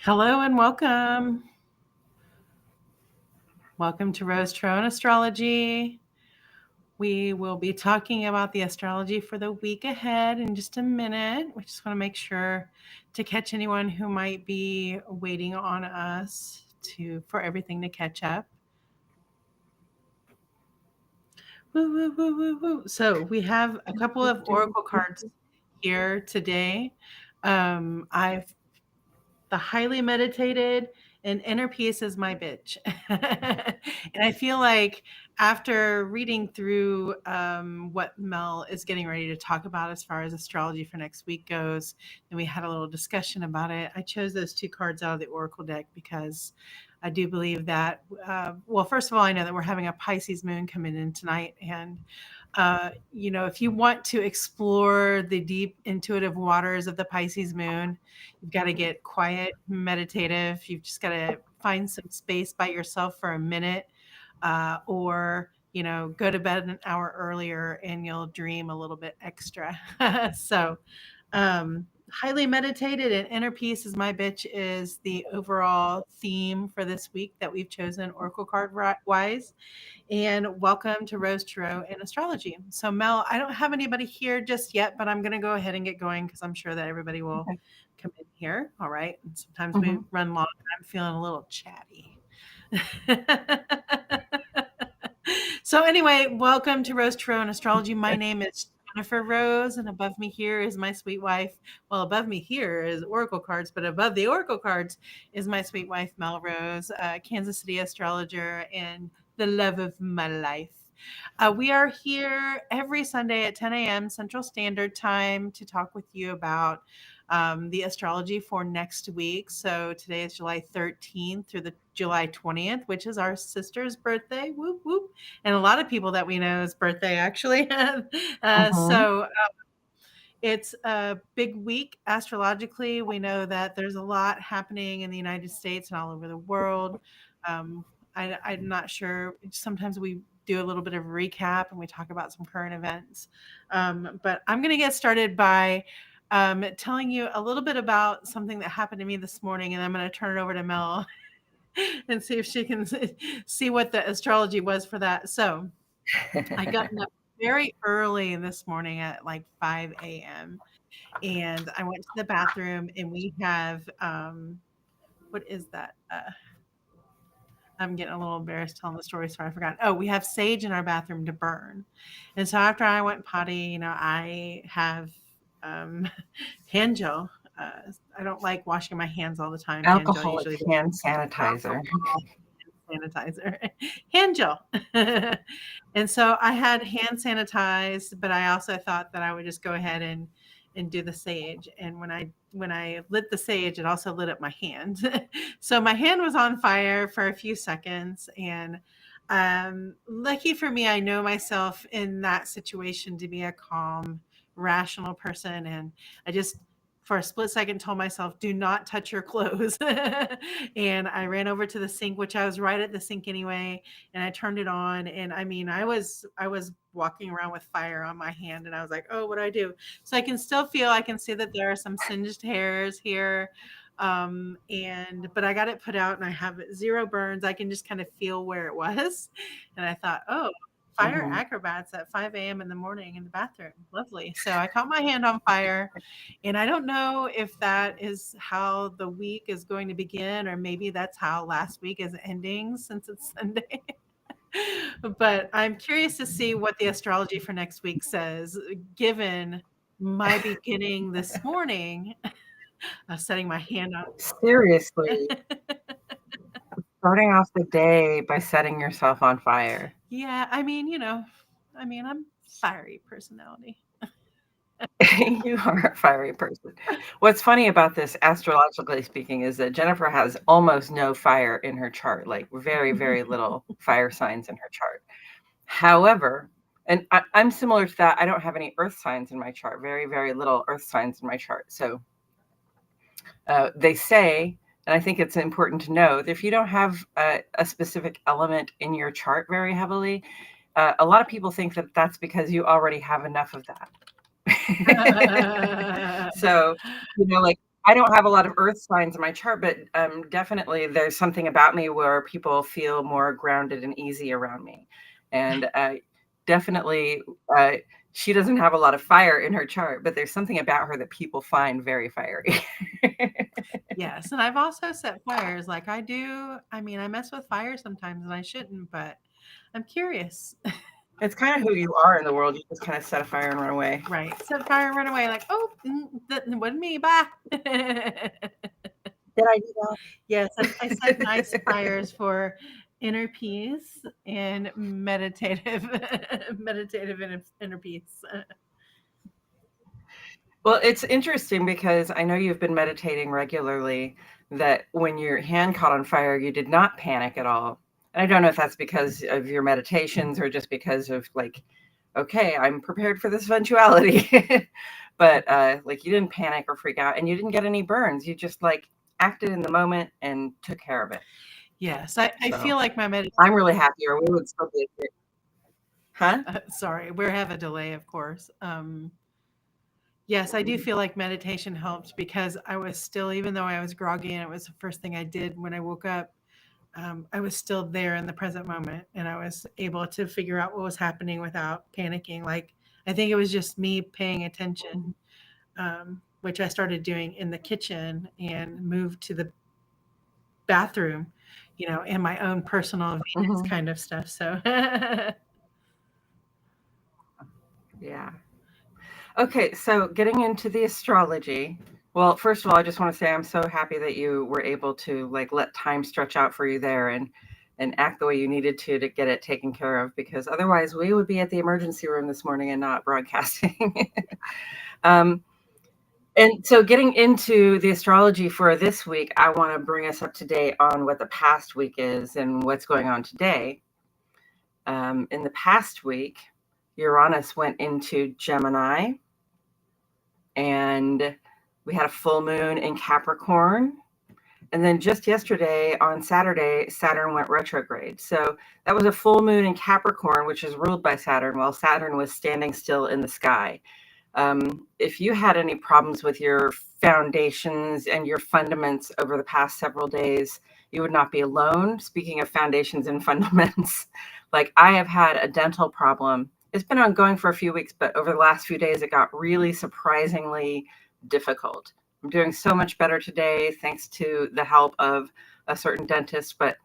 Hello and welcome. Welcome to Rose Trone Astrology. We will be talking about the astrology for the week ahead in just a minute. We just want to make sure to catch anyone who might be waiting on us for everything to catch up. Woo, woo, woo, woo, woo. So we have a couple of oracle cards here today. I've the highly meditated and inner peace is my bitch. And I feel like after reading through what Mel is getting ready to talk about as far as astrology for next week goes, and we had a little discussion about it, I chose those two cards out of the oracle deck because I do believe that, well, first of all, I know that we're having a Pisces moon coming in tonight. And if you want to explore the deep intuitive waters of the Pisces moon, you've got to get quiet, meditative. You've just got to find some space by yourself for a minute, or go to bed an hour earlier and you'll dream a little bit extra. So, highly meditated and inner peace is my bitch is the overall theme for this week that we've chosen oracle card wise. And welcome to Rose Tarot and Astrology. So, Mel, I don't have anybody here just yet, but I'm going to go ahead and get going because I'm sure that everybody will come in here. All right. And sometimes we run long and I'm feeling a little chatty. So, anyway, welcome to Rose Tarot and Astrology. My name is Jennifer Rose, and above me here is my sweet wife. Well, above me here is oracle cards, but above the oracle cards is my sweet wife, Mel Rose, Kansas City astrologer and the love of my life. We are here every Sunday at 10 a.m. Central Standard Time to talk with you about the astrology for next week. So today is July 13th through the July 20th, which is our sister's birthday. Whoop, whoop. And a lot of people that we know's birthday, actually. So it's a big week astrologically. We know that there's a lot happening in the United States and all over the world. I'm not sure. Sometimes we do a little bit of recap and we talk about some current events. But I'm going to get started by telling you a little bit about something that happened to me this morning, and I'm going to turn it over to Mel and see if she can see what the astrology was for that. So I got up very early this morning at like 5 a.m. and I went to the bathroom, and we have what is that? I'm getting a little embarrassed telling the story, so I forgot. Oh, we have sage in our bathroom to burn. And so after I went potty, I have hand gel. I don't like washing my hands all the time. Alcoholic hand sanitizer. Hand gel. And so I had hand sanitized, but I also thought that I would just go ahead and do the sage. And when I lit the sage, it also lit up my hand. So my hand was on fire for a few seconds. And lucky for me, I know myself in that situation to be a calm, rational person. And I just, for a split second, told myself, do not touch your clothes. And I ran over to the sink, which I was right at the sink anyway. And I turned it on. And I mean, I was walking around with fire on my hand, and I was like, oh, what do I do? So I can see that there are some singed hairs here. But I got it put out and I have 0 burns. I can just kind of feel where it was. And I thought, oh, fire acrobats at 5 a.m. in the morning in the bathroom. Lovely. So I caught my hand on fire, and I don't know if that is how the week is going to begin, or maybe that's how last week is ending since it's Sunday. But I'm curious to see what the astrology for next week says, given my beginning this morning of setting my hand up. Seriously. Starting off the day by setting yourself on fire. Yeah, I mean, I'm fiery personality. You are a fiery person. What's funny about this, astrologically speaking, is that Jennifer has almost no fire in her chart, like very, very little fire signs in her chart. However, and I'm similar to that. I don't have any earth signs in my chart, very, very little earth signs in my chart. So they say, and I think it's important to know, that if you don't have a specific element in your chart very heavily, a lot of people think that that's because you already have enough of that. So, like I don't have a lot of earth signs in my chart, but definitely there's something about me where people feel more grounded and easy around me. And definitely, she doesn't have a lot of fire in her chart, but there's something about her that people find very fiery. Yes, and I've also set fires. Like I do. I mean, I mess with fire sometimes, and I shouldn't, but I'm curious. It's kind of who you are in the world. You just kind of set a fire and run away. Right. Set fire and run away. Like, oh, that wasn't me. Bye. Did I do that? Yes, I set nice fires for inner peace and meditative, meditative inner peace. Well, it's interesting because I know you've been meditating regularly, that when your hand caught on fire, you did not panic at all. And I don't know if that's because of your meditations or just because of like, okay, I'm prepared for this eventuality. But like you didn't panic or freak out and you didn't get any burns. You just like acted in the moment and took care of it. Yes, I So feel like my meditation. I'm really happy, or we would still be here. Huh? Sorry, we have a delay, of course. Yes, I do feel like meditation helped because I was still, even though I was groggy and it was the first thing I did when I woke up, I was still there in the present moment and I was able to figure out what was happening without panicking. Like, I think it was just me paying attention, which I started doing in the kitchen and moved to the bathroom, and my own personal Venus Mm-hmm. kind of stuff. So, Yeah. Okay, so getting into the astrology. Well, first of all, I just want to say I'm so happy that you were able to like let time stretch out for you there and act the way you needed to get it taken care of, because otherwise we would be at the emergency room this morning and not broadcasting. um, and so getting into the astrology for this week, I want to bring us up to date on what the past week is and what's going on today. In the past week, Uranus went into Gemini, and we had a full moon in Capricorn. And then just yesterday on Saturday, Saturn went retrograde. So that was a full moon in Capricorn, which is ruled by Saturn, while Saturn was standing still in the sky. If you had any problems with your foundations and your fundaments over the past several days, you would not be alone. Speaking of foundations and fundaments, like I have had a dental problem. It's been ongoing for a few weeks, but over the last few days, it got really surprisingly difficult. I'm doing so much better today, thanks to the help of a certain dentist. But,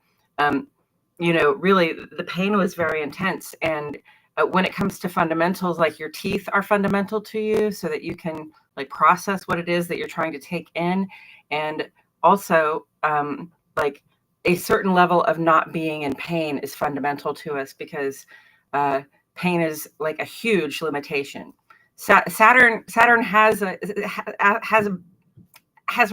really, the pain was very intense. And when it comes to fundamentals, like your teeth are fundamental to you so that you can like process what it is that you're trying to take in. And also, like a certain level of not being in pain is fundamental to us, because pain is like a huge limitation. Saturn has a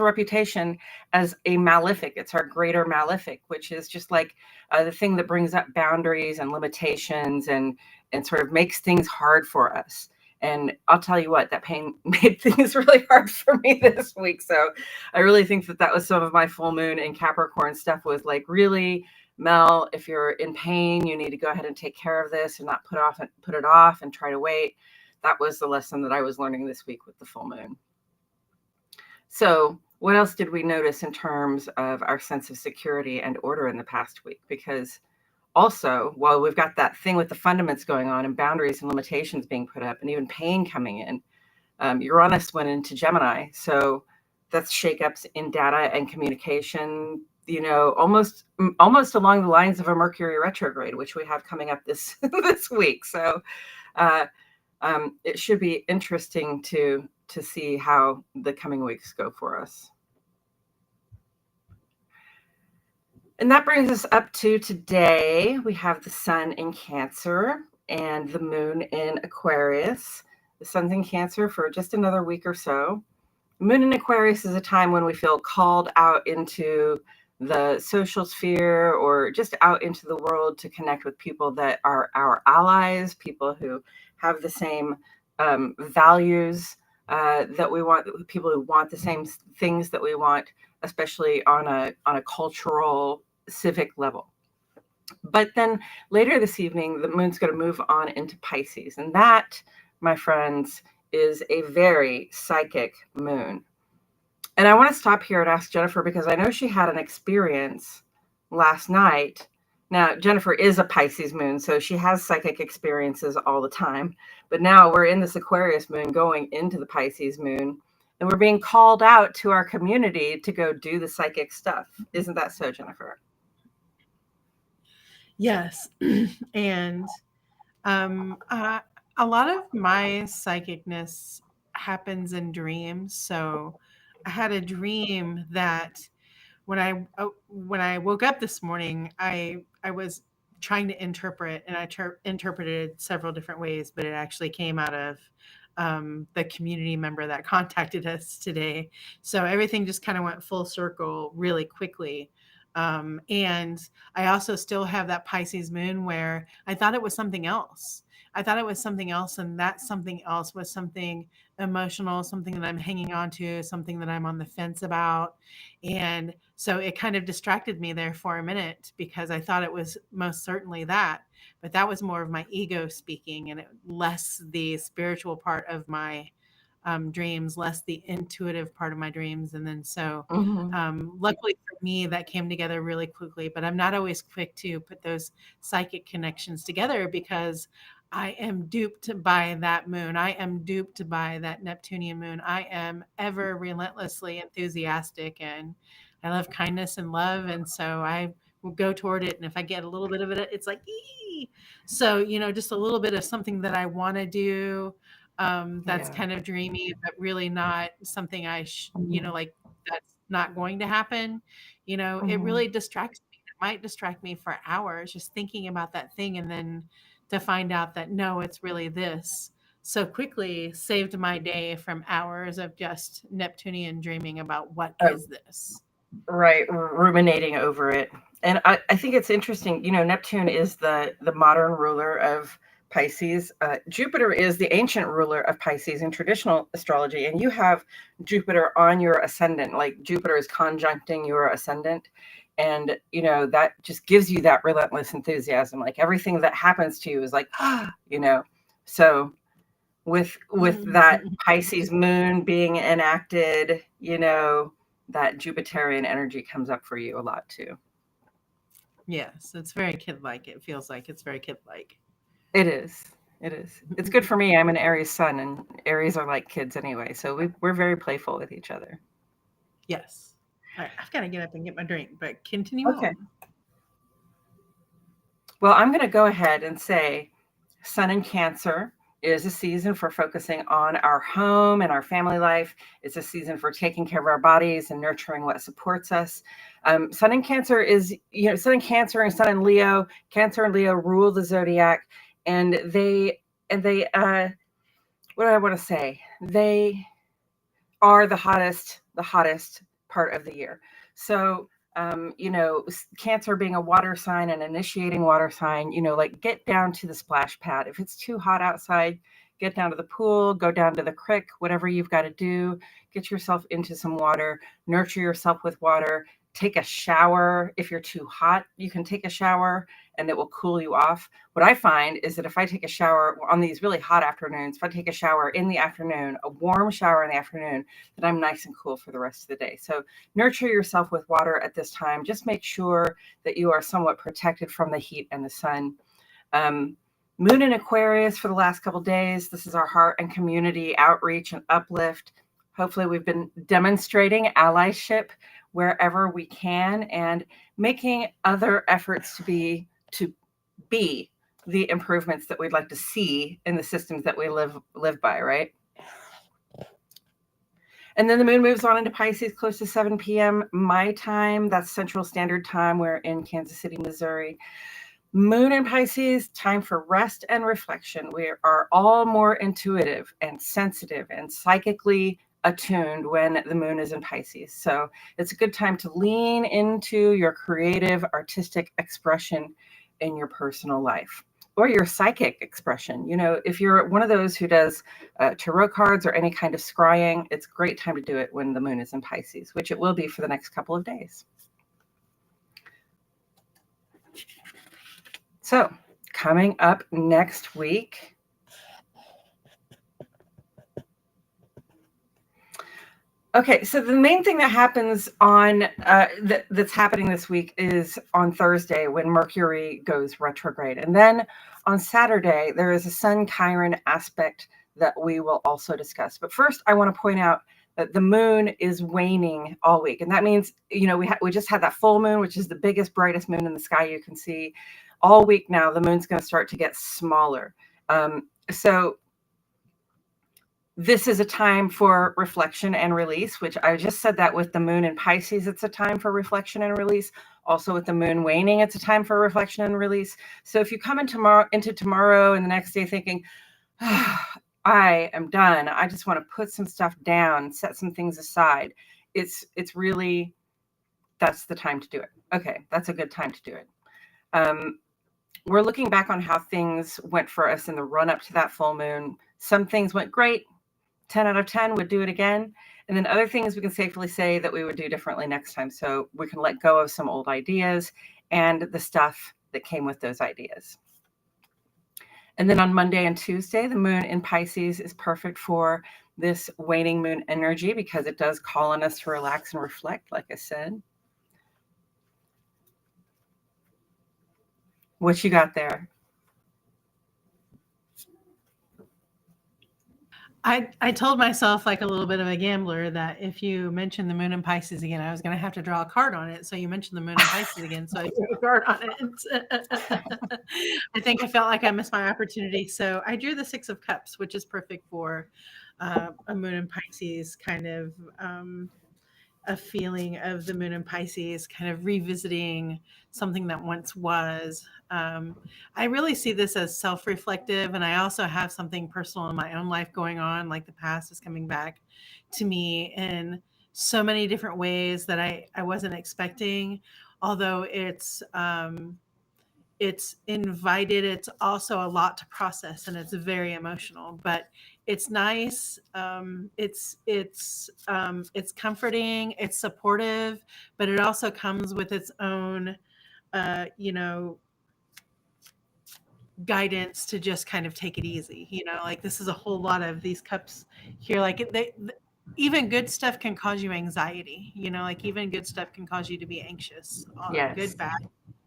reputation as a malefic. It's our greater malefic, which is just like the thing that brings up boundaries and limitations and sort of makes things hard for us. And I'll tell you what, that pain made things really hard for me this week. So I really think that was some of my full moon and Capricorn stuff, was like, really, Mel, if you're in pain, you need to go ahead and take care of this and not put it off and try to wait. That was the lesson that I was learning this week with the full moon. So what else did we notice in terms of our sense of security and order in the past week? Because also, while we've got that thing with the fundaments going on and boundaries and limitations being put up and even pain coming in, Uranus went into Gemini. So that's shakeups in data and communication, almost along the lines of a Mercury retrograde, which we have coming up this week. So it should be interesting to see how the coming weeks go for us. And that brings us up to today. We have the sun in Cancer and the moon in Aquarius. The sun's in Cancer for just another week or so. Moon in Aquarius is a time when we feel called out into the social sphere or just out into the world to connect with people that are our allies, people who have the same values that we want, people who want the same things that we want, especially on a cultural, civic level. But then later this evening, the moon's going to move on into Pisces. And that, my friends, is a very psychic moon. And I want to stop here and ask Jennifer, because I know she had an experience last night. Now, Jennifer is a Pisces moon, so she has psychic experiences all the time. But now we're in this Aquarius moon going into the Pisces moon, and we're being called out to our community to go do the psychic stuff. Isn't that so, Jennifer? Yes. And um, uh, a lot of my psychicness happens in dreams. So I had a dream that when I woke up this morning, I was trying to interpret, and I interpreted several different ways, but it actually came out of the community member that contacted us today. So everything just kind of went full circle really quickly. And I also still have that Pisces moon where I thought it was something else. I thought it was something else, and that something else was something emotional, something that I'm hanging on to, something that I'm on the fence about. And so it kind of distracted me there for a minute because I thought it was most certainly that, but that was more of my ego speaking, and less the spiritual part of my dreams, less the intuitive part of my dreams. And then so, Mm-hmm. luckily for me, that came together really quickly. But I'm not always quick to put those psychic connections together because I am duped by that moon. I am duped by that Neptunian moon. I am ever relentlessly enthusiastic, and I love kindness and love. And so I will go toward it. And if I get a little bit of it, it's like, ee. So, just a little bit of something that I want to do, that's Yeah. kind of dreamy, but really not something Mm-hmm. like that's not going to happen. It Mm-hmm. really distracts me. It might distract me for hours just thinking about that thing. And then to find out that no, it's really this so quickly saved my day from hours of just Neptunian dreaming about what is this. Right, ruminating over it. And I think it's interesting, Neptune is the modern ruler of Pisces. Jupiter is the ancient ruler of Pisces in traditional astrology, and you have Jupiter on your ascendant, like Jupiter is conjuncting your ascendant. And, that just gives you that relentless enthusiasm. Like everything that happens to you is like, so with that Mhm. Pisces moon being enacted, that Jupiterian energy comes up for you a lot too. Yes, it's very kid-like. It feels like it's very kid-like. It is. It is. It's good for me. I'm an Aries sun, and Aries are like kids anyway. So we're very playful with each other. Yes. All right, I've got to get up and get my drink, but continue Okay. on. Well, I'm going to go ahead and say Sun in Cancer is a season for focusing on our home and our family life. It's a season for taking care of our bodies and nurturing what supports us. Sun in Cancer is, Sun in Cancer and Sun in Leo. Cancer and Leo rule the zodiac, and they what do I want to say? They are the hottest part of the year. So, Cancer being a water sign and initiating water sign, like get down to the splash pad. If it's too hot outside, get down to the pool, go down to the creek, whatever you've got to do, get yourself into some water, nurture yourself with water, take a shower. If you're too hot, you can take a shower and it will cool you off. What I find is that if I take a shower on these really hot afternoons, if I take a shower in the afternoon, a warm shower in the afternoon, then I'm nice and cool for the rest of the day. So nurture yourself with water at this time. Just make sure that you are somewhat protected from the heat and the sun. Um, Moon in Aquarius for the last couple of days. This is our heart and community outreach and uplift. Hopefully, we've been demonstrating allyship wherever we can and making other efforts to be the improvements that we'd like to see in the systems that we live by, right? And then the moon moves on into Pisces close to 7 p.m. my time. That's Central Standard Time. We're in Kansas City, Missouri. Moon in Pisces, time for rest and reflection. We are all more intuitive and sensitive and psychically attuned when the moon is in Pisces. So it's a good time to lean into your creative, artistic expression in your personal life or your psychic expression. If you're one of those who does tarot cards or any kind of scrying, it's a great time to do it when the moon is in Pisces, which it will be for the next couple of days. So, coming up next week, Okay, so the main thing that happens on that's happening this week is on Thursday when Mercury goes retrograde, and then on Saturday there is a Sun Chiron aspect that we will also discuss. But first, I want to point out that the moon is waning all week, and that means we just had that full moon, which is the biggest, brightest moon in the sky you can see. All week now, the moon's going to start to get smaller. So this is a time for reflection and release, which I just said that with the moon in Pisces, it's a time for reflection and release. Also with the moon waning, it's a time for reflection and release. So if you come into tomorrow and the next day thinking, I am done, I just want to put some stuff down, set some things aside, it's really, that's the time to do it. Okay, that's a good time to do it. We're looking back on how things went for us in the run up to that full moon. Some things went great. 10 out of 10 would do it again. And then other things we can safely say that we would do differently next time. So we can let go of some old ideas and the stuff that came with those ideas. And then on Monday and Tuesday, the moon in Pisces is perfect for this waning moon energy because it does call on us to relax and reflect, like I said. What you got there? I told myself, like a little bit of a gambler, that if you mention the moon in Pisces again, I was going to have to draw a card on it. So you mentioned the moon in Pisces again, so I drew a card on it. I think I felt like I missed my opportunity, so I drew the Six of Cups, which is perfect for a moon in Pisces kind of a feeling of the moon in Pisces, kind of revisiting something that once was. I really see this as self reflective, and I also have something personal in my own life going on. Like the past is coming back to me in so many different ways that I wasn't expecting. Although it's invited, it's also a lot to process, and it's very emotional, but it's nice. It's comforting, it's supportive, but it also comes with its own uh, you know guidance to just kind of take it easy. Like this is a whole lot of these cups here. Like even good stuff can cause you anxiety. Like even good stuff can cause you to be anxious. Yes. Good, bad,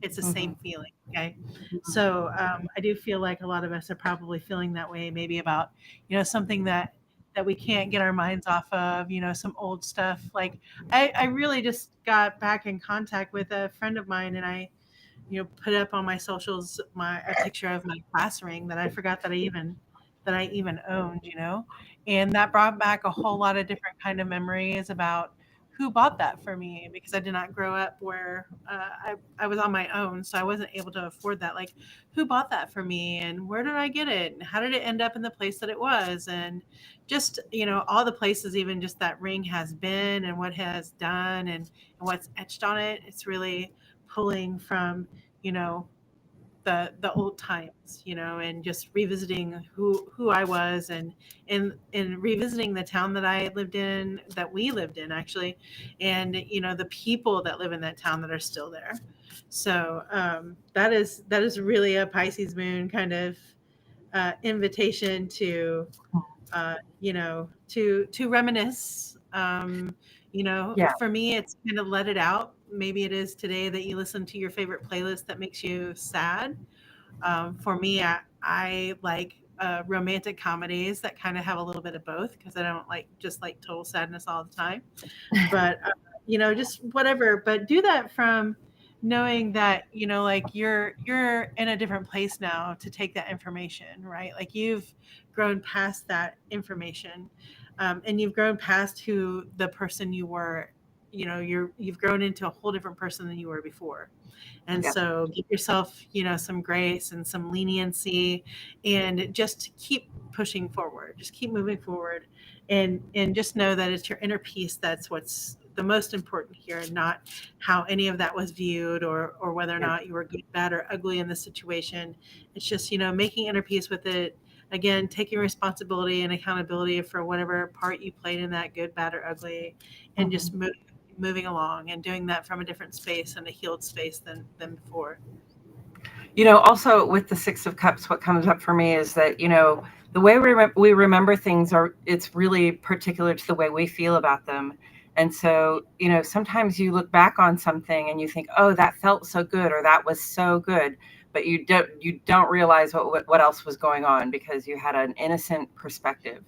it's the Mm-hmm. same feeling. Okay. So I do feel like a lot of us are probably feeling that way, maybe about something that we can't get our minds off of. Some old stuff. Like I really just got back in contact with a friend of mine, and I put up on my socials a picture of my class ring that I forgot that I even owned, and that brought back a whole lot of different kind of memories about who bought that for me, because I did not grow up where I was on my own, so I wasn't able to afford that. Like, who bought that for me, and where did I get it, and how did it end up in the place that it was, and just all the places, even just that ring has been, and what has done, and what's etched on it. It's really pulling from you know the old times, and just revisiting who I was, and revisiting the town that I lived in, that we lived in actually, and the people that live in that town that are still there. So that is really a Pisces moon kind of invitation to to reminisce. Yeah. For me, it's kind of let it out. Maybe it is today that you listen to your favorite playlist that makes you sad. For me, I like romantic comedies that kind of have a little bit of both, because I don't like just like total sadness all the time. But just whatever. But do that from knowing that like you're in a different place now to take that information, right? Like you've grown past that information, and you've grown past who the person you were. You've grown into a whole different person than you were before. And Yeah. so give yourself, some grace and some leniency, and just keep pushing forward. Just keep moving forward, and just know that it's your inner peace that's what's the most important here, and not how any of that was viewed, or whether or Yeah. not you were good, bad, or ugly in the situation. It's just, making inner peace with it. Again, taking responsibility and accountability for whatever part you played in that, good, bad, or ugly, and Mm-hmm. just moving along, and doing that from a different space and a healed space than before. Also with the Six of Cups, what comes up for me is that, the the way we remember things it's really particular to the way we feel about them. And so, sometimes you look back on something and you think, oh, that felt so good, or that was so good, but you don't realize what else was going on because you had an innocent perspective.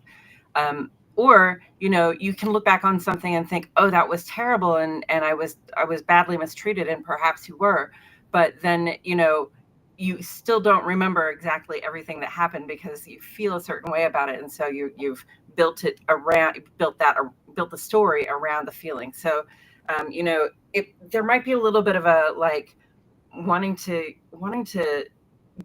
Or you can look back on something and think, oh, that was terrible, and I was badly mistreated, and perhaps you were, but then you still don't remember exactly everything that happened because you feel a certain way about it, and so you've built it around built the story around the feeling. So there might be a little bit of a like wanting to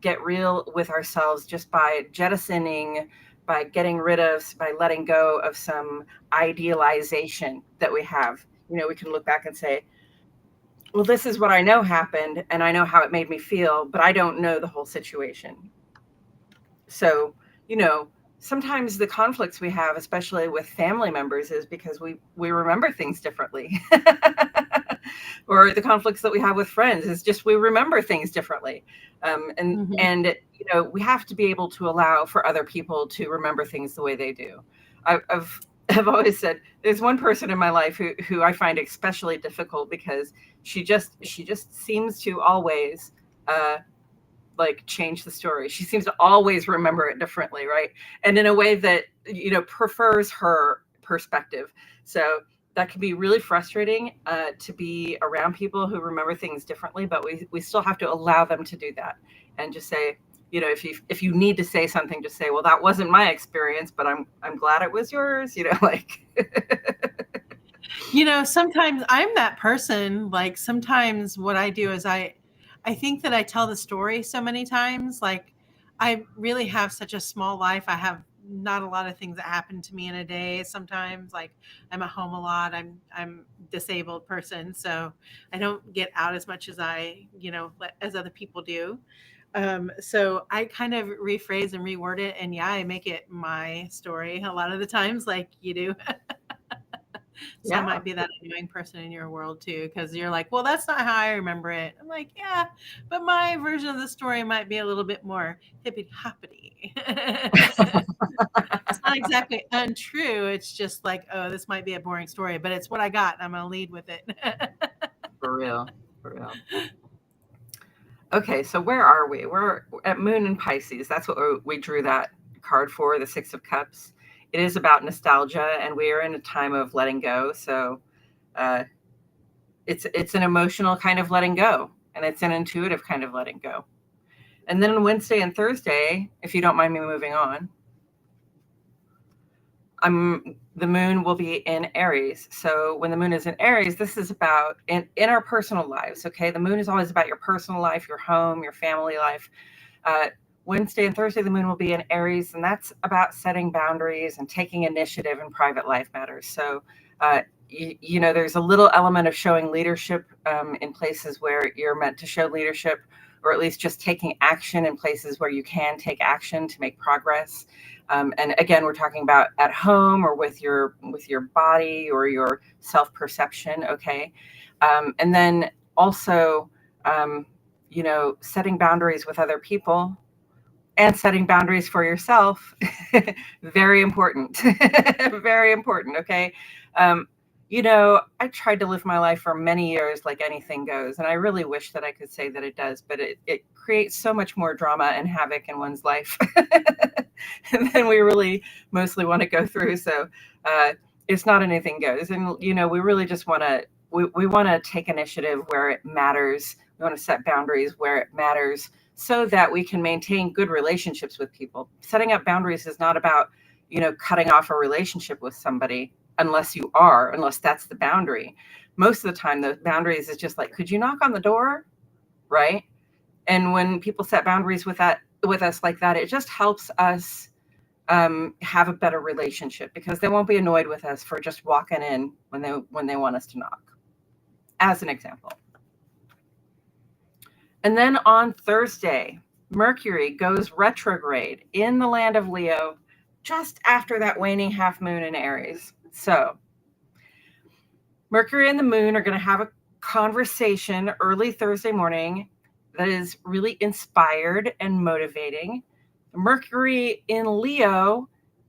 get real with ourselves just by jettisoning, by getting rid of, by letting go of some idealization that we have. We can look back and say, well, this is what I know happened, and I know how it made me feel, but I don't know the whole situation. So, sometimes the conflicts we have, especially with family members, is because we remember things differently. Or the conflicts that we have with friends is just we remember things differently. And we have to be able to allow for other people to remember things the way they do. I've always said there's one person in my life who I find especially difficult because she just seems to always like change the story. She seems to always remember it differently, right? And in a way that prefers her perspective. So that can be really frustrating to be around people who remember things differently, but we still have to allow them to do that and just say, if you need to say something, just say, well, that wasn't my experience, but I'm glad it was yours. Like. Sometimes I'm that person. Like sometimes what I do is I think that I tell the story so many times. Like I really have such a small life. I have not a lot of things that happen to me in a day. Sometimes like I'm at home a lot. I'm disabled person, so I don't get out as much as as other people do. So I kind of rephrase and reword it, and yeah, I make it my story a lot of the times, like you do. So I Yeah. might be that annoying person in your world too, because you're like, well, that's not how I remember it. I'm like, yeah, but my version of the story might be a little bit more hippity hoppity. It's not exactly untrue. It's just like, oh, this might be a boring story, but it's what I got. And I'm going to lead with it. For real. For real. Okay, so where are we? We're at Moon in Pisces. That's what we drew that card for, the Six of Cups. It is about nostalgia, and we are in a time of letting go. So uh, it's an emotional kind of letting go, and it's an intuitive kind of letting go. And then on Wednesday and Thursday, if you don't mind me moving on, the moon will be in Aries. So when the moon is in Aries, this is about in our personal lives. Okay, the moon is always about your personal life, your home, your family life. Wednesday and Thursday, the moon will be in Aries, and that's about setting boundaries and taking initiative in private life matters. So, there's a little element of showing leadership in places where you're meant to show leadership, or at least just taking action in places where you can take action to make progress. And again, we're talking about at home or with your body or your self-perception. Okay, and then also, setting boundaries with other people and setting boundaries for yourself. Very important. Very important. Okay. I tried to live my life for many years like anything goes, and I really wish that I could say that it does, but it creates so much more drama and havoc in one's life than we really mostly want to go through. So it's not anything goes. And, we really just want to, we want to take initiative where it matters. We want to set boundaries where it matters so that we can maintain good relationships with people. Setting up boundaries is not about, cutting off a relationship with somebody unless that's the boundary. Most of the time, the boundaries is just like, could you knock on the door? Right. And when people set boundaries with us like that, it just helps us have a better relationship because they won't be annoyed with us for just walking in when they want us to knock, as an example. And then on Thursday, Mercury goes retrograde in the land of Leo just after that waning half moon in Aries. So Mercury and the moon are going to have a conversation early Thursday morning that is really inspired and motivating. Mercury in Leo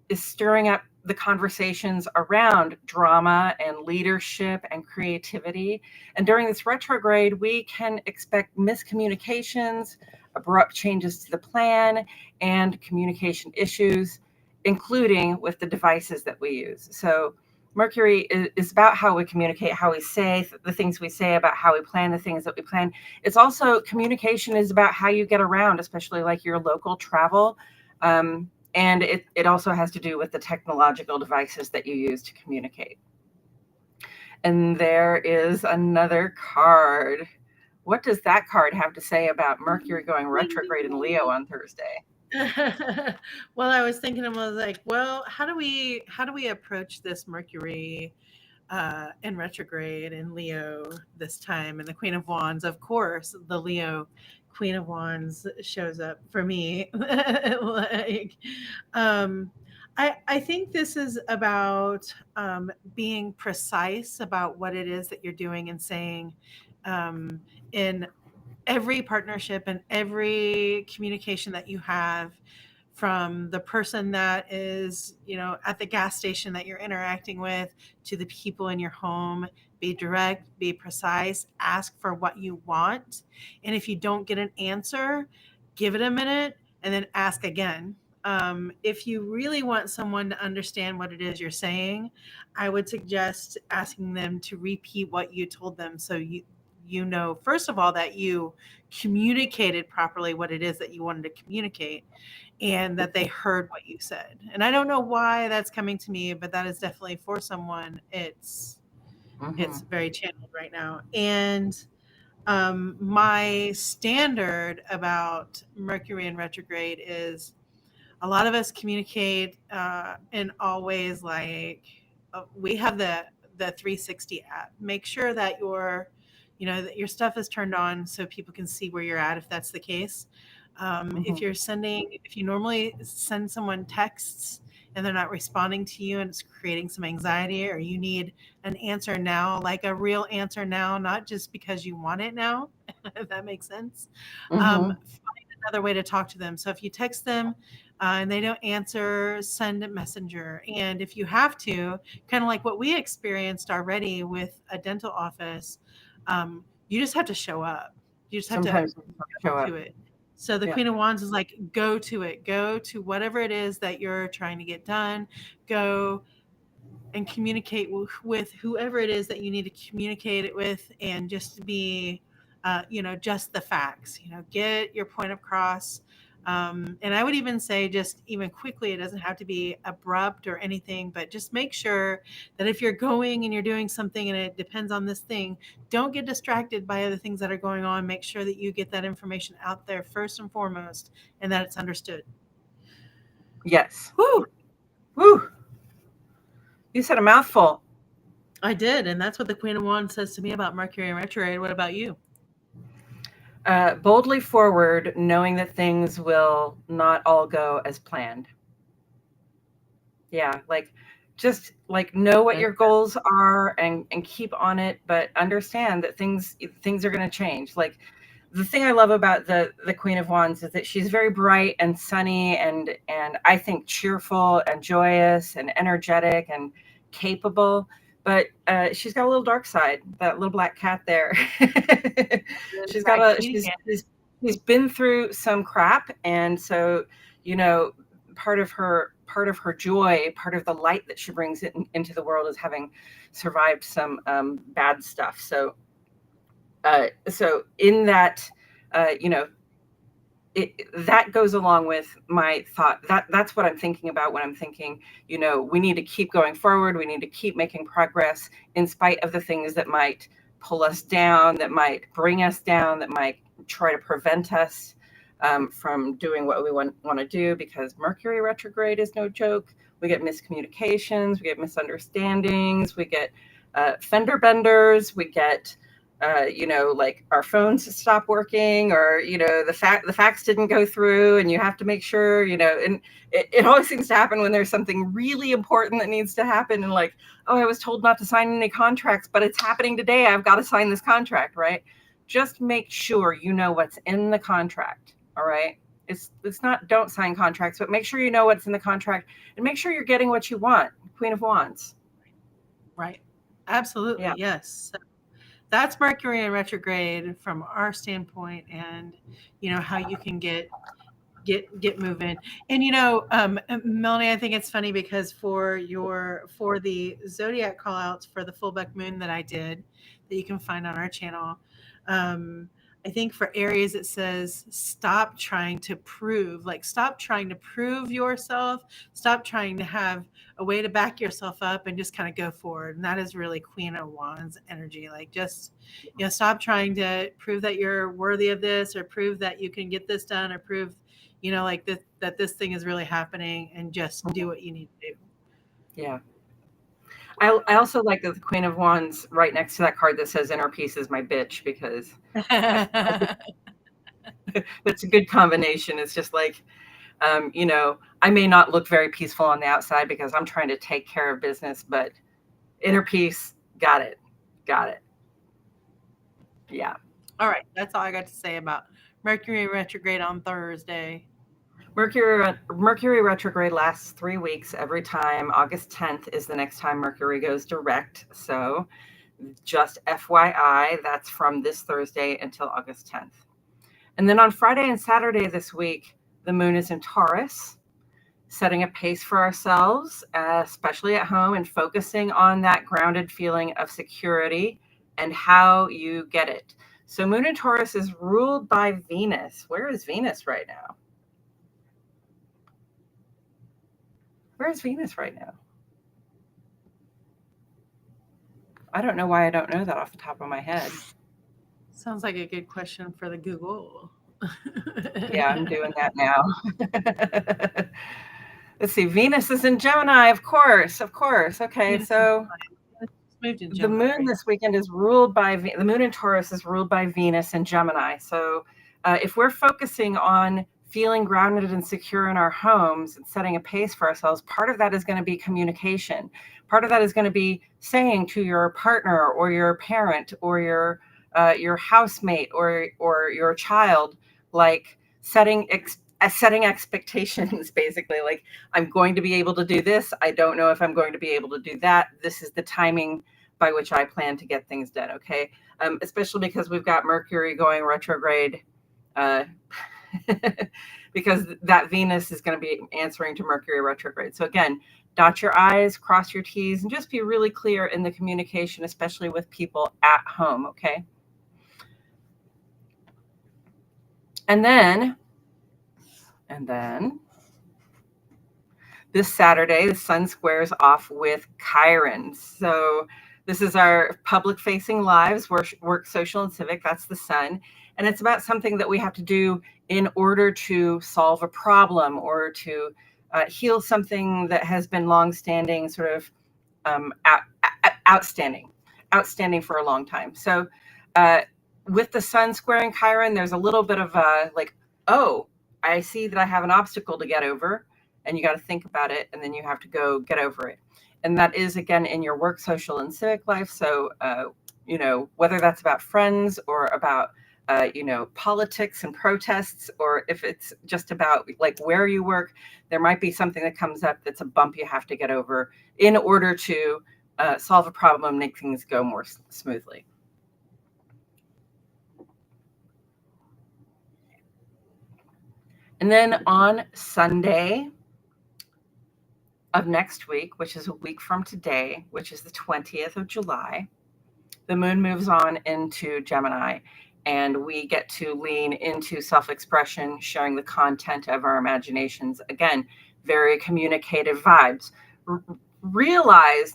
is stirring up the conversations around drama and leadership and creativity. And during this retrograde, we can expect miscommunications, abrupt changes to the plan, and communication issues, including with the devices that we use. So Mercury is about how we communicate, how we say the things we say, about how we plan the things that we plan. It's also, communication is about how you get around, especially like your local travel. And it also has to do with the technological devices that you use to communicate. And there is another card. What does that card have to say about Mercury going retrograde in Leo on Thursday? Well, I was thinking, I was like, well, how do we approach this Mercury in retrograde in Leo this time? And the Queen of Wands, of course, the Leo Queen of Wands shows up for me. Like, um, I think this is about being precise about what it is that you're doing and saying in every partnership and every communication that you have, from the person that is, at the gas station that you're interacting with, to the people in your home. Be direct, be precise, ask for what you want. And if you don't get an answer, give it a minute and then ask again. If you really want someone to understand what it is you're saying, I would suggest asking them to repeat what you told them, so you know, first of all, that you communicated properly what it is that you wanted to communicate, and that they heard what you said. And I don't know why that's coming to me, but that is definitely for someone. It's very channeled right now. And my standard about Mercury in retrograde is, a lot of us communicate in always like, we have the 360 app. Make sure that that your stuff is turned on so people can see where you're at, if that's the case. If you normally send someone texts and they're not responding to you and it's creating some anxiety, or you need an answer now, like a real answer now, not just because you want it now, if that makes sense, find another way to talk to them. So if you text them and they don't answer, send a messenger. And if you have to, kind of like what we experienced already with a dental office, you just have to show up. You just have to Sometimes show go up. to it. So the Yeah. Queen of Wands is like, go to it. Go to whatever it is that you're trying to get done. Go and communicate with whoever it is that you need to communicate it with, and just be, just the facts. Get your point across. And I would even say, just even quickly, it doesn't have to be abrupt or anything, but just make sure that if you're going and you're doing something and it depends on this thing, don't get distracted by other things that are going on. Make sure that you get that information out there first and foremost, and that it's understood. Yes. Whew, Woo. You said a mouthful. I did. And that's what the Queen of Wands says to me about Mercury in retrograde. What about you? Boldly forward, knowing that things will not all go as planned. Yeah, like, just like, know what your goals are and keep on it, but understand that things are going to change. Like, the thing I love about the Queen of Wands is that she's very bright and sunny, and I think cheerful and joyous and energetic and capable. But she's got a little dark side, that little black cat there. She's been through some crap, and so, part of her joy, part of the light that she brings into the world, is having survived some bad stuff. So in that, that goes along with my thought. That's what I'm thinking about when I'm thinking, we need to keep going forward. We need to keep making progress in spite of the things that might pull us down, that might bring us down, that might try to prevent us from doing what we want to do, because Mercury retrograde is no joke. We get miscommunications, we get misunderstandings, we get fender benders, we get like our phones stop working, or the fax didn't go through, and you have to make sure, and it always seems to happen when there's something really important that needs to happen, and like, oh, I was told not to sign any contracts, but it's happening today, I've got to sign this contract, right? Just make sure you know what's in the contract. All right. It's not don't sign contracts, but make sure you know what's in the contract and make sure you're getting what you want. Queen of Wands. Right. Absolutely. Yeah. Yes. So that's Mercury in retrograde from our standpoint, and how you can get moving. And Melanie, I think it's funny because for the zodiac call outs for the full buck moon that I did, that you can find on our channel, um I think for Aries it says stop trying to prove, like stop trying to prove yourself, stop trying to have a way to back yourself up, and just kind of go forward. And that is really Queen of Wands energy. Like, just stop trying to prove that you're worthy of this, or prove that you can get this done, or prove like that this thing is really happening, and just do what you need to do. Yeah. I also like that the Queen of Wands right next to that card that says inner peace is my bitch, because I think that's a good combination. It's just like, I may not look very peaceful on the outside because I'm trying to take care of business, but inner peace, got it. Got it. Yeah. All right, that's all I got to say about Mercury retrograde on Thursday. Mercury retrograde lasts 3 weeks every time. August 10th is the next time Mercury goes direct. So just FYI, that's from this Thursday until August 10th. And then on Friday and Saturday this week, the moon is in Taurus, setting a pace for ourselves, especially at home, and focusing on that grounded feeling of security and how you get it. So moon in Taurus is ruled by Venus. Where is Venus right now? Where is Venus right now? I don't know why I don't know that off the top of my head. Sounds like a good question for the Google. Yeah, I'm doing that now. Let's see. Venus is in Gemini, of course. Okay, so the moon this weekend is ruled by the moon in Taurus is ruled by Venus and Gemini. So if we're focusing on feeling grounded and secure in our homes and setting a pace for ourselves, part of that is going to be communication. Part of that is going to be saying to your partner or your parent or your housemate or your child, like setting expectations, basically, like, I'm going to be able to do this. I don't know if I'm going to be able to do that. This is the timing by which I plan to get things done. Okay. Especially because we've got Mercury going retrograde, because that Venus is going to be answering to Mercury retrograde. So again, dot your I's, cross your T's, and just be really clear in the communication, especially with people at home. Okay. And then this Saturday, the sun squares off with Chiron. So this is our public facing lives, work, social, and civic. That's the sun. And it's about something that we have to do in order to solve a problem or to heal something that has been longstanding, sort of outstanding for a long time. So with the sun squaring Chiron, there's a little bit of like, oh, I see that I have an obstacle to get over, and you got to think about it, and then you have to go get over it. And that is, again, in your work, social, and civic life. So, whether that's about friends or about, politics and protests, or if it's just about like where you work, there might be something that comes up that's a bump you have to get over in order to solve a problem, make things go more smoothly. And then on Sunday of next week, which is a week from today, which is the 20th of July, the moon moves on into Gemini, and we get to lean into self-expression, sharing the content of our imaginations. Again, very communicative vibes.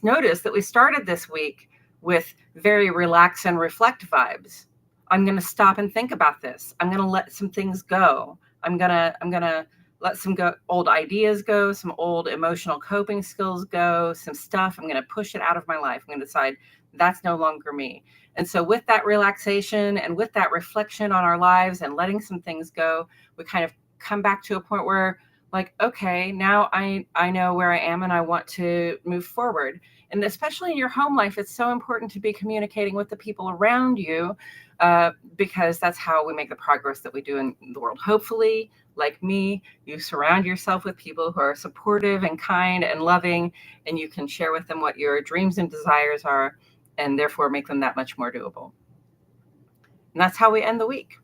Notice that we started this week with very relax and reflect vibes. I'm going to stop and think about this. I'm going to let some things go. I'm gonna let some old ideas go, some old emotional coping skills go, some stuff. I'm gonna push it out of my life. I'm gonna decide that's no longer me. And so with that relaxation and with that reflection on our lives and letting some things go, we kind of come back to a point where, like, okay, now I know where I am and I want to move forward. And especially in your home life, it's so important to be communicating with the people around you, because that's how we make the progress that we do in the world. Hopefully, like me, you surround yourself with people who are supportive and kind and loving, and you can share with them what your dreams and desires are, and therefore make them that much more doable. And that's how we end the week.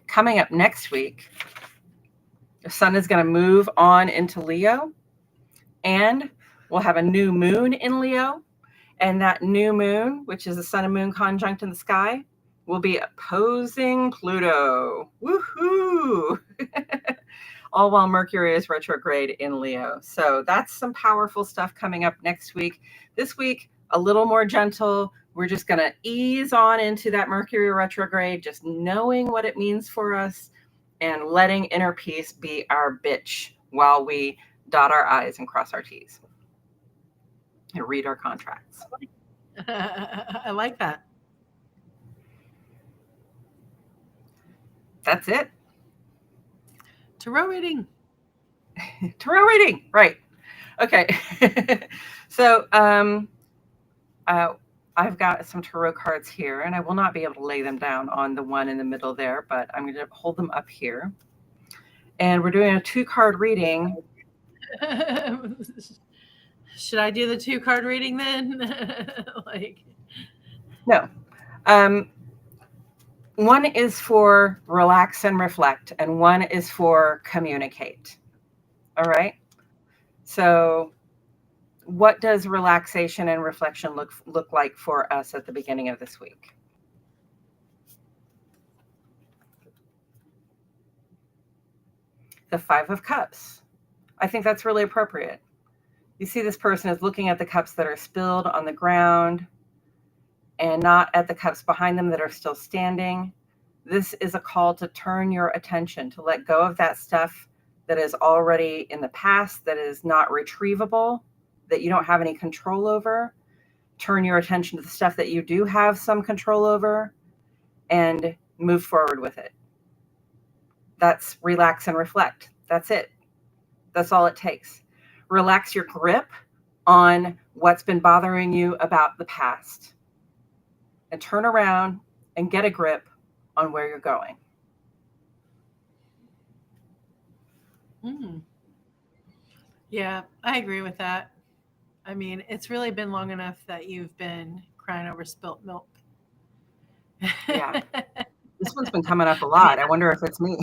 Coming up next week, the sun is going to move on into Leo, and we'll have a new moon in Leo. And that new moon, which is a sun and moon conjunct in the sky, will be opposing Pluto. Woohoo! All while Mercury is retrograde in Leo. So that's some powerful stuff coming up next week. This week, a little more gentle. We're just going to ease on into that Mercury retrograde, just knowing what it means for us and letting inner peace be our bitch while we dot our I's and cross our T's and read our contracts. I like that. That's it. Tarot reading. Tarot reading, right. Okay. So I've got some tarot cards here, and I will not be able to lay them down on the one in the middle there, but I'm going to hold them up here. And we're doing a 2-card reading. Should I do the 2-card reading then? No. One is for relax and reflect, and one is for communicate. All right. So what does relaxation and reflection look like for us at the beginning of this week? The 5 of Cups. I think that's really appropriate. You see this person is looking at the cups that are spilled on the ground and not at the cups behind them that are still standing. This is a call to turn your attention, to let go of that stuff that is already in the past, that is not retrievable, that you don't have any control over. Turn your attention to the stuff that you do have some control over and move forward with it. That's relax and reflect. That's it. That's all it takes. Relax your grip on what's been bothering you about the past and turn around and get a grip on where you're going. Yeah, I agree with that. I mean, it's really been long enough that you've been crying over spilt milk. Yeah. This one's been coming up a lot. I wonder if it's me.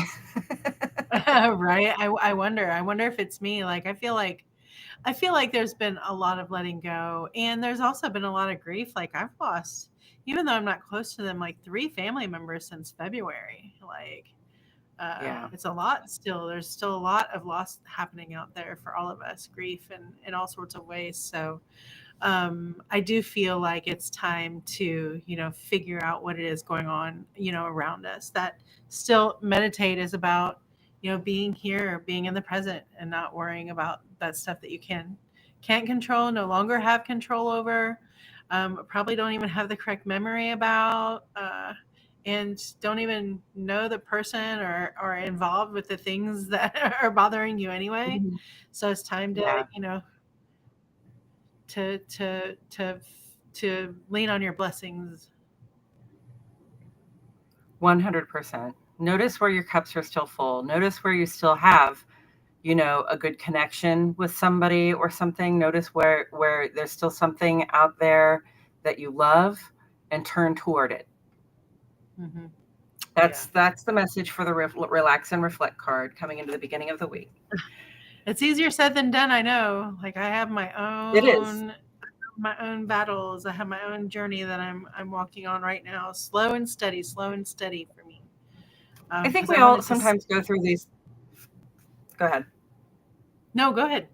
Right? I wonder if it's me. Like I feel like there's been a lot of letting go, and there's also been a lot of grief. Like I've lost, even though I'm not close to them, like 3 family members since February. Like Yeah. it's a lot still. There's still a lot of loss happening out there for all of us, grief and in all sorts of ways. So I do feel like it's time to, figure out what it is going on, around us. That still meditate is about, being here, being in the present, and not worrying about that stuff that you can't control, no longer have control over, probably don't even have the correct memory about, and don't even know the person or are involved with the things that are bothering you anyway. Mhm. So it's time to, Yeah. to lean on your blessings. 100%. Notice where your cups are still full. Notice where you still have, a good connection with somebody or something. Notice where there's still something out there that you love, and turn toward it. Mm-hmm. That's the message for the relax and reflect card coming into the beginning of the week. It's easier said than done. I know. Like I have my It is. own battles. I have my own journey that I'm walking on right now. Slow and steady for me. I think 'Cause we I all wanted to sometimes go through these. Go ahead. No, go ahead.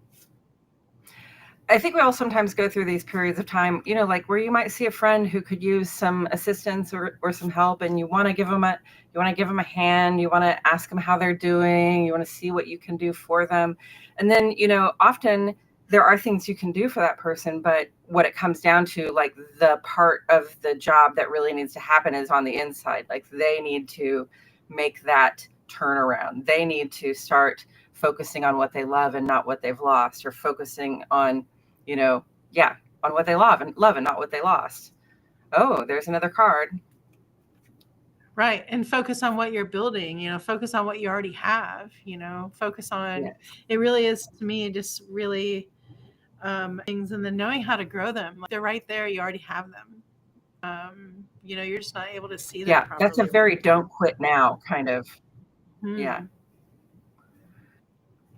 I think we all sometimes go through these periods of time, like where you might see a friend who could use some assistance or some help, and you want to give them a hand, you want to ask them how they're doing, you want to see what you can do for them. And then, often there are things you can do for that person, but what it comes down to, like the part of the job that really needs to happen is on the inside. Like they need to make that turnaround. They need to start focusing on what they love and not what they've lost, or focusing on, on what they love and not what they lost. Oh, there's another card. Right. And focus on what you're building, focus on what you already have, focus on Yes. it really is to me just really things and then knowing how to grow them. Like they're right there, you already have them. You're just not able to see them Yeah, that's a properly right very don't quit now kind of. now. Yeah.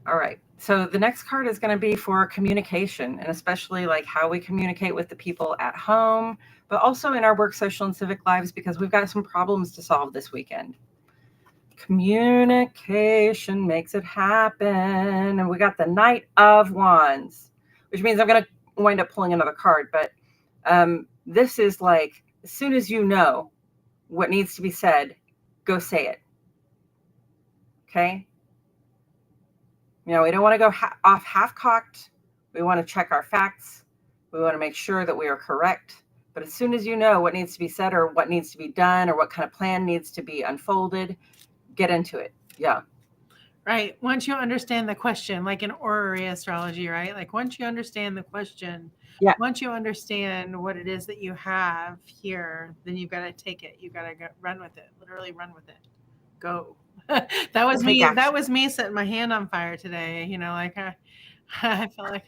All right. So the next card is going to be for communication, and especially like how we communicate with the people at home, but also in our work, social, and civic lives, because we've got some problems to solve this weekend. Communication makes it happen. And we got the Knight of Wands, which means I'm going to wind up pulling another card. But this is like, as soon as you know what needs to be said, go say it. Okay? We don't want to go off half-cocked. We want to check our facts. We want to make sure that we are correct. But as soon as you know what needs to be said or what needs to be done or what kind of plan needs to be unfolded, get into it. Yeah. Right. Once you understand the question, like in orrery astrology, right? Like once you understand the question, once you understand what it is that you have here, then you've got to take it. You've got to run with it. Literally run with it. Go. That was me. Action. That was me setting my hand on fire today. Like I felt like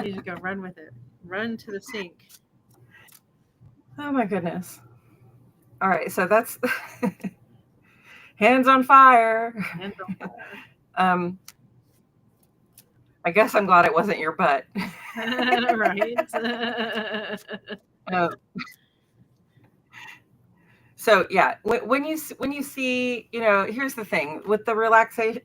you just go run with it. Run to the sink. Oh my goodness. All right. So that's hands on fire. Hands on fire. I guess I'm glad it wasn't your butt. Right. So yeah, when you see, here's the thing with the relaxing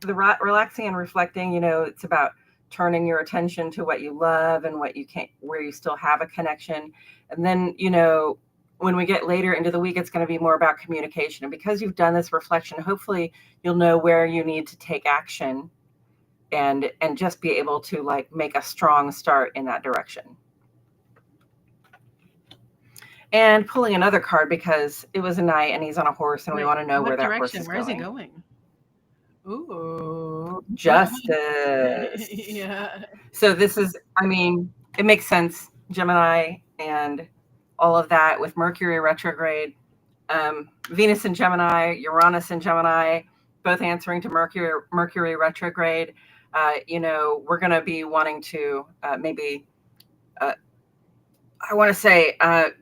and reflecting, it's about turning your attention to what you love and what you can't, where you still have a connection. And then, when we get later into the week, it's going to be more about communication. And because you've done this reflection, hopefully you'll know where you need to take action and just be able to like make a strong start in that direction. And pulling another card because it was a knight and he's on a horse and we want to know where that horse is going. Where is he going? Ooh. Justice. Yeah. So this is, it makes sense, Gemini and all of that with Mercury retrograde, Venus in Gemini, Uranus in Gemini, both answering to Mercury retrograde. We're going to be wanting to maybe I want to say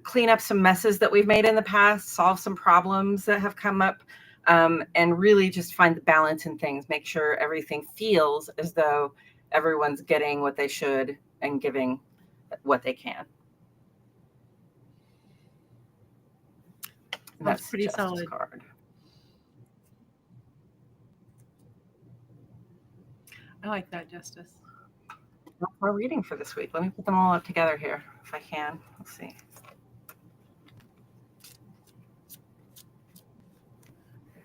clean up some messes that we've made in the past, solve some problems that have come up, and really just find the balance in things. Make sure everything feels as though everyone's getting what they should and giving what they can. That's pretty solid. Card. I like that, Justice. That's our reading for this week. Let me put them all up together here if I can. Let's see.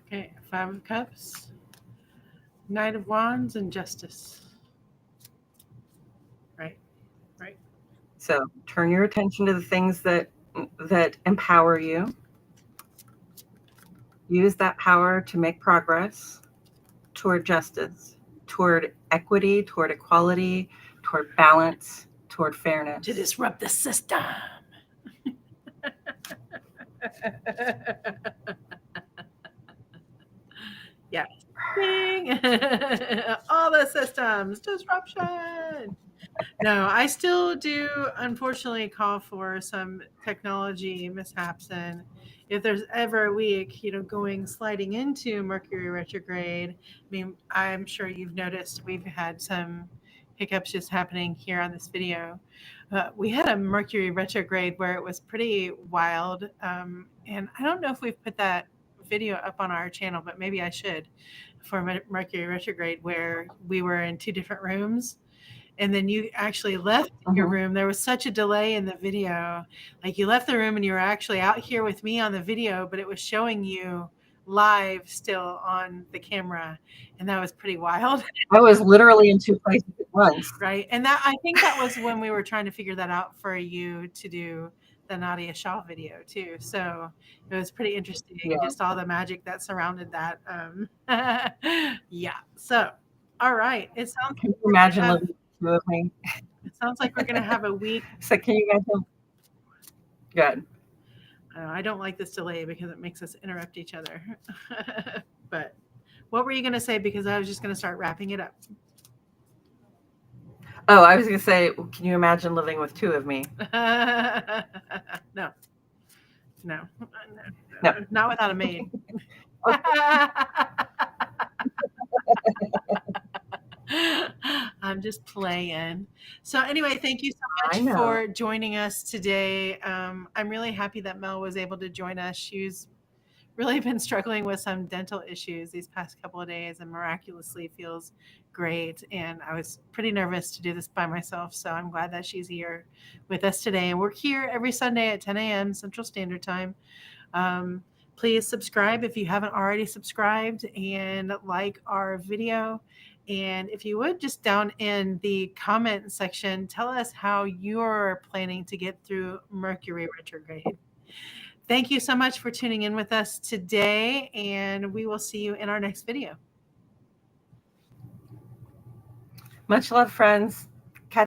Okay, 5 of Cups, Knight of Wands, and Justice. Right. So turn your attention to the things that empower you. Use that power to make progress toward justice, toward equity, toward equality, toward balance, toward fairness. To disrupt the system. Yeah. All the systems, disruption. No, I still do unfortunately call for some technology mishaps, and if there's ever a week, sliding into Mercury retrograde, I'm sure you've noticed we've had some hiccups just happening here on this video. We had a Mercury retrograde where it was pretty wild, and I don't know if we've put that video up on our channel, but maybe I should, for Mercury retrograde, where we were in 2 different rooms. And then you actually left your room. There was such a delay in the video. Like you left the room and you were actually out here with me on the video, but it was showing you live still on the camera. And that was pretty wild. I was literally in 2 places at once. Right. And I think that was when we were trying to figure that out for you to do the Nadia Shaw video too. So it was pretty interesting. Yeah. Just all the magic that surrounded that. Yeah. So, all right. It sounds. Can you imagine living with me? It sounds like we're going to have a week. So can you imagine? Good. I don't like this delay because it makes us interrupt each other. But what were you going to say? Because I was just going to start wrapping it up. Oh, I was going to say, can you imagine living with two of me? No, no, No. not without a maid. I'm just playing. So anyway, thank you so I much know. for joining us today. I'm really happy that Mel was able to join us. She's really been struggling with some dental issues these past couple of days and miraculously feels great. And I was pretty nervous to do this by myself. So I'm glad that she's here with us today. And we're here every Sunday at 10 a.m. Central Standard Time. Um, Please subscribe if you haven't already subscribed and like our video. And if you would, just down in the comment section, tell us how you're planning to get through Mercury retrograde. Thank you so much for tuning in with us today, and we will see you in our next video. Much love, friends.